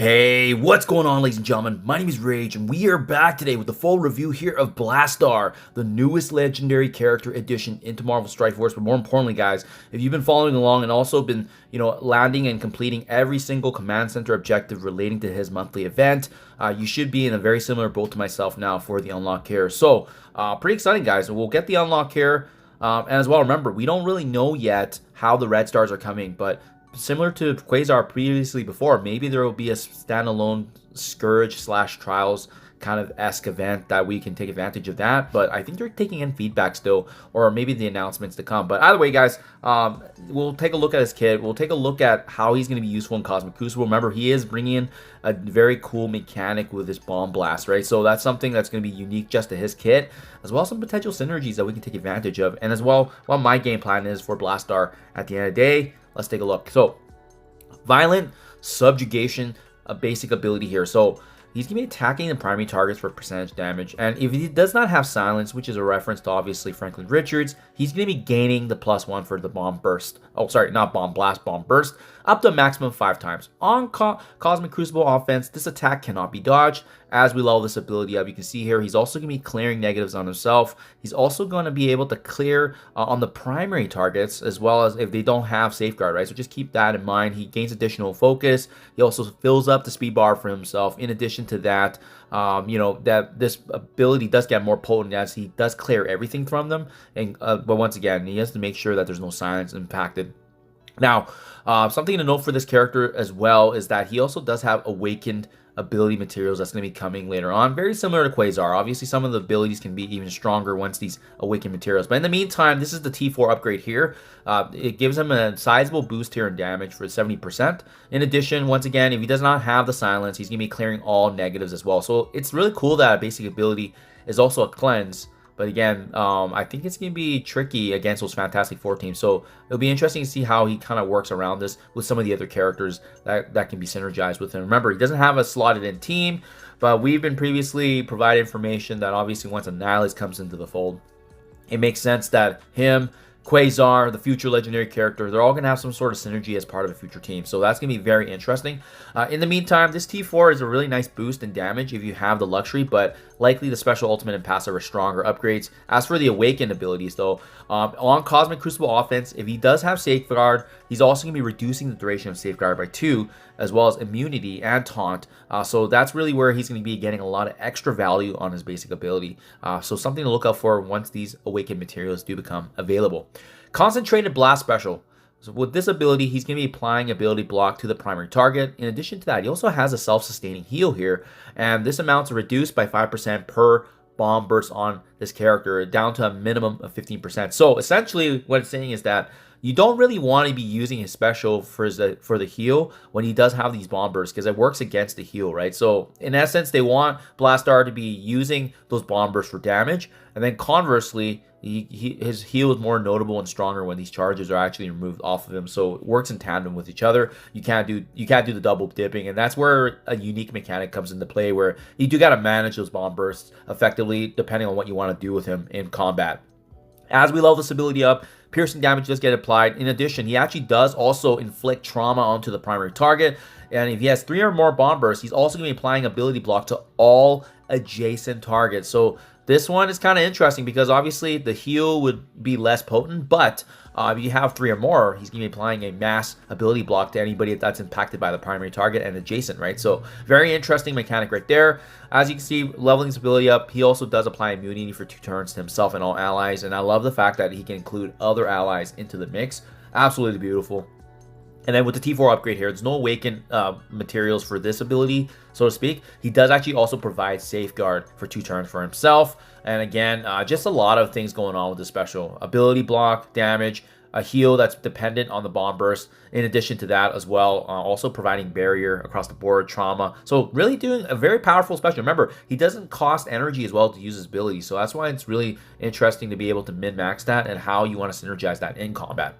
Hey, what's going on, ladies and gentlemen? My name is Rayge, and we are back today with the full review here of Blastaar, the newest legendary character addition into Marvel Strike Force. But more importantly, guys, if you've been following along and also been, landing and completing every single command center objective relating to his monthly event, you should be in a very similar boat to myself now for the unlock here. So, pretty exciting, guys. We'll get the unlock here, and as well, remember, we don't really know yet how the red stars are coming, but similar to Quasar previously before, maybe there will be a standalone Scourge / Trials kind of esque event that we can take advantage of that. But I think they're taking in feedback still, or maybe the announcements to come. But either way, guys, we'll take a look at his kit. We'll take a look at how he's going to be useful in Cosmic Crucible. Remember, he is bringing in a very cool mechanic with his Bomb Blast, right? So that's something that's going to be unique just to his kit, as well as some potential synergies that we can take advantage of. And as well, what my game plan is for Blastaar at the end of the day. Let's take a look. So, Violent Subjugation, a basic ability here. So, he's going to be attacking the primary targets for percentage damage. And if he does not have Silence, which is a reference to obviously Franklin Richards, he's going to be gaining the +1 for the Bomb Burst. Oh, sorry, not Bomb Blast, Bomb Burst, up to a maximum 5 times. On Cosmic Crucible offense, this attack cannot be dodged. As we level this ability up, you can see here, he's also going to be clearing negatives on himself. He's also going to be able to clear on the primary targets, as well as if they don't have Safeguard, right? So just keep that in mind. He gains additional focus. He also fills up the speed bar for himself. In addition to that, that this ability does get more potent as he does clear everything from them. And but once again, he has to make sure that there's no silence impacted. Now, something to note for this character as well is that he also does have Awakened ability materials that's going to be coming later on. Very similar to Quasar. Obviously, some of the abilities can be even stronger once these Awakened materials. But in the meantime, this is the T4 upgrade here. It gives him a sizable boost here in damage for 70%. In addition, once again, if he does not have the Silence, he's going to be clearing all negatives as well. So it's really cool that a basic ability is also a cleanse. But again, I think it's going to be tricky against those Fantastic Four teams. So it'll be interesting to see how he kind of works around this with some of the other characters that can be synergized with him. Remember, he doesn't have a slotted in team, but we've been previously provided information that obviously once Annihilate comes into the fold, it makes sense that him, Quasar, the future legendary character, they're all going to have some sort of synergy as part of a future team. So that's going to be very interesting. In the meantime, this T4 is a really nice boost in damage if you have the luxury, but likely the special ultimate and passive are stronger upgrades. As for the Awakened abilities, though, on Cosmic Crucible offense, if he does have Safeguard, he's also going to be reducing the duration of Safeguard by 2, as well as immunity and taunt. So that's really where he's going to be getting a lot of extra value on his basic ability. So something to look out for once these Awakened materials do become available. Concentrated Blast Special. So with this ability, he's going to be applying ability block to the primary target. In addition to that, he also has a self-sustaining heal here, and this amount is reduced by 5% per bomb burst on this character, down to a minimum of 15%. So essentially, what it's saying is that you don't really want to be using his special for the heal when he does have these bomb bursts, because it works against the heal, right? So in essence, they want Blastaar to be using those bomb bursts for damage, and then conversely, his heal is more notable and stronger when these charges are actually removed off of him. So it works in tandem with each other. You can't do the double dipping, and that's where a unique mechanic comes into play, where you do got to manage those bomb bursts effectively depending on what you want to do with him in combat. As we level this ability up, piercing damage does get applied. In addition, he actually does also inflict trauma onto the primary target. And if he has 3 or more bomb bursts, he's also going to be applying ability block to all adjacent targets. So this one is kind of interesting because obviously the heal would be less potent, but if you have 3 or more, he's going to be applying a mass ability block to anybody that's impacted by the primary target and adjacent, right? So very interesting mechanic right there. As you can see, leveling his ability up, he also does apply immunity for 2 turns to himself and all allies. And I love the fact that he can include other allies into the mix. Absolutely beautiful. And then with the T4 upgrade here, there's no Awakened materials for this ability, so to speak. He does actually also provide Safeguard for 2 turns for himself. And again, just a lot of things going on with the special. Ability block, damage, a heal that's dependent on the bomb burst. In addition to that as well, also providing barrier across the board, trauma. So really doing a very powerful special. Remember, he doesn't cost energy as well to use his ability. So that's why it's really interesting to be able to min-max that and how you want to synergize that in combat.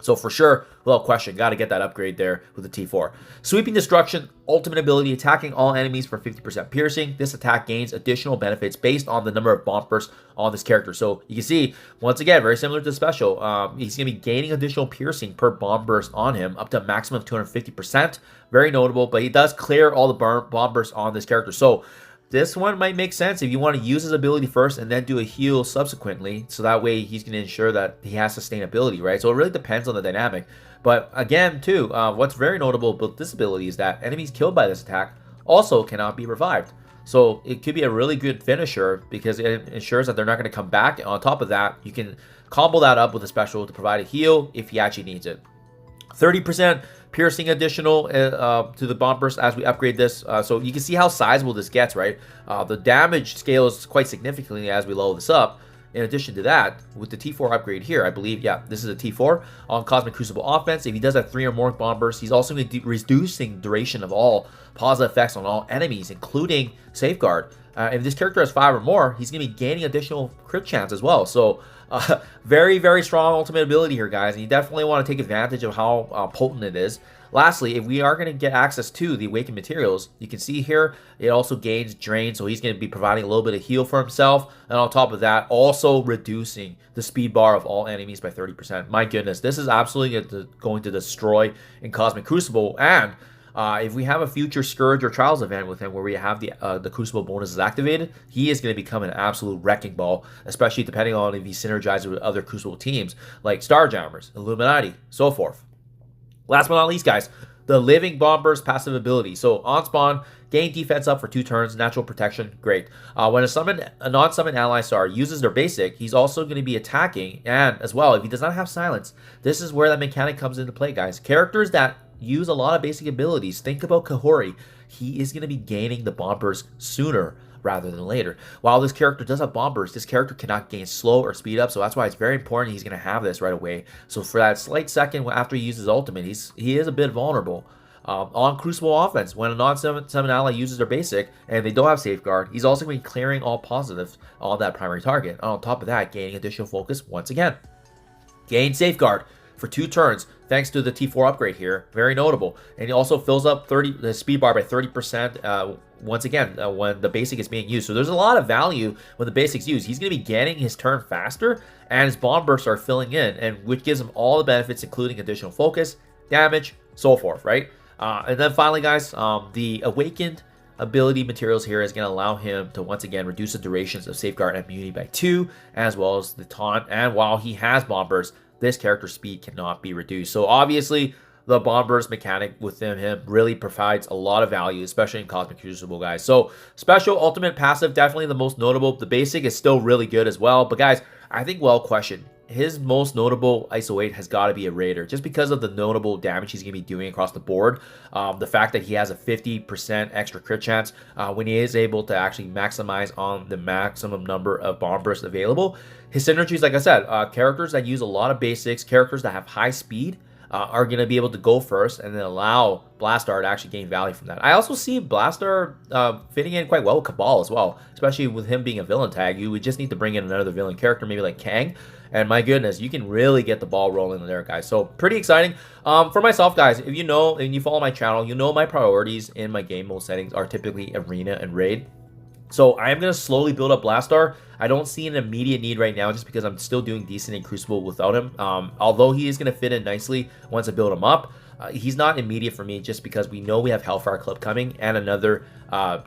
So for sure, without question, got to get that upgrade there with the T4. Sweeping Destruction, ultimate ability, attacking all enemies for 50% piercing. This attack gains additional benefits based on the number of bomb bursts on this character. So you can see, once again, very similar to the special, he's going to be gaining additional piercing per bomb burst on him, up to a maximum of 250%. Very notable, but he does clear all the bomb bursts on this character. So this one might make sense if you want to use his ability first and then do a heal subsequently. So that way he's going to ensure that he has sustainability, right? So it really depends on the dynamic. But again, too, what's very notable about this ability is that enemies killed by this attack also cannot be revived. So it could be a really good finisher because it ensures that they're not going to come back. And on top of that, you can combo that up with a special to provide a heal if he actually needs it. 30% piercing additional to the bomb burst as we upgrade this. So you can see how sizable this gets, right? The damage scales quite significantly as we level this up. In addition to that, with the T4 upgrade here, I believe, yeah, this is a T4 on Cosmic Crucible offense. If he does have 3 or more bomb bursts, he's also going to be reducing duration of all positive effects on all enemies, including Safeguard. If this character has 5 or more, he's going to be gaining additional crit chance as well. So very, very strong ultimate ability here, guys. And you definitely want to take advantage of how potent it is. Lastly, if we are going to get access to the Awakened Materials, you can see here, it also gains Drain, so he's going to be providing a little bit of heal for himself. And on top of that, also reducing the speed bar of all enemies by 30%. My goodness, this is absolutely going to destroy in Cosmic Crucible. And if we have a future Scourge or Trials event with him where we have the Crucible bonuses activated, he is going to become an absolute wrecking ball, especially depending on if he synergizes with other Crucible teams like Starjammers, Illuminati, so forth. Last but not least, guys, the Living Bomb Burst passive ability. So on spawn, gain defense up for 2 turns, natural protection, great. When a non-summon ally star uses their basic, he's also going to be attacking, and as well, if he does not have silence, this is where that mechanic comes into play, guys. Characters that use a lot of basic abilities, think about Kahori, he is going to be gaining the bomb burst sooner rather than later. While this character does have bomb burst, this character cannot gain slow or speed up, so that's why it's very important he's going to have this right away. So for that slight second after he uses ultimate, he is a bit vulnerable. On Crucible offense, when a non-summon ally uses their basic and they don't have Safeguard, he's also going to be clearing all positives on that primary target. On top of that, gaining additional focus once again. Gain Safeguard for 2 turns thanks to the T4 upgrade here. Very notable. And he also fills up the speed bar by 30% once again when the basic is being used. So there's a lot of value when the basic's used. He's going to be getting his turn faster and his bomb bursts are filling in, and which gives him all the benefits including additional focus, damage, so forth, right? And then finally, guys, the Awakened ability materials here is going to allow him to once again reduce the durations of Safeguard and Immunity by 2, as well as the taunt. And while he has bomb bursts, this character's speed cannot be reduced. So obviously, the bomb burst mechanic within him really provides a lot of value, especially in Cosmic Crucible, guys. So special, ultimate, passive, definitely the most notable. The basic is still really good as well. But guys, I think well questioned. His most notable ISO-8 has got to be a Raider, just because of the notable damage he's going to be doing across the board. The fact that he has a 50% extra crit chance when he is able to actually maximize on the maximum number of bomb bursts available. His synergies, like I said, characters that use a lot of basics, characters that have high speed, are going to be able to go first and then allow Blastaar to actually gain value from that. I also see Blastaar fitting in quite well with Cabal as well, especially with him being a villain tag. You would just need to bring in another villain character, maybe like Kang, and my goodness, you can really get the ball rolling there, guys. So pretty exciting. For myself, guys, if you know and you follow my channel, you know my priorities in my game mode settings are typically Arena and Raid. So I am going to slowly build up Blastaar. I don't see an immediate need right now just because I'm still doing decent in Crucible without him. Although he is going to fit in nicely once I build him up, he's not immediate for me just because we know we have Hellfire Club coming and another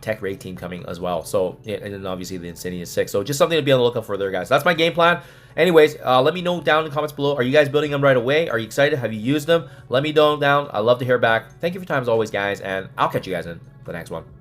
Tech Raid team coming as well. So, and then obviously the Insidious 6. So just something to be on the lookout for there, guys. That's my game plan. Anyways, let me know down in the comments below. Are you guys building them right away? Are you excited? Have you used them? Let me know down. I'd love to hear back. Thank you for your time as always, guys, and I'll catch you guys in the next one.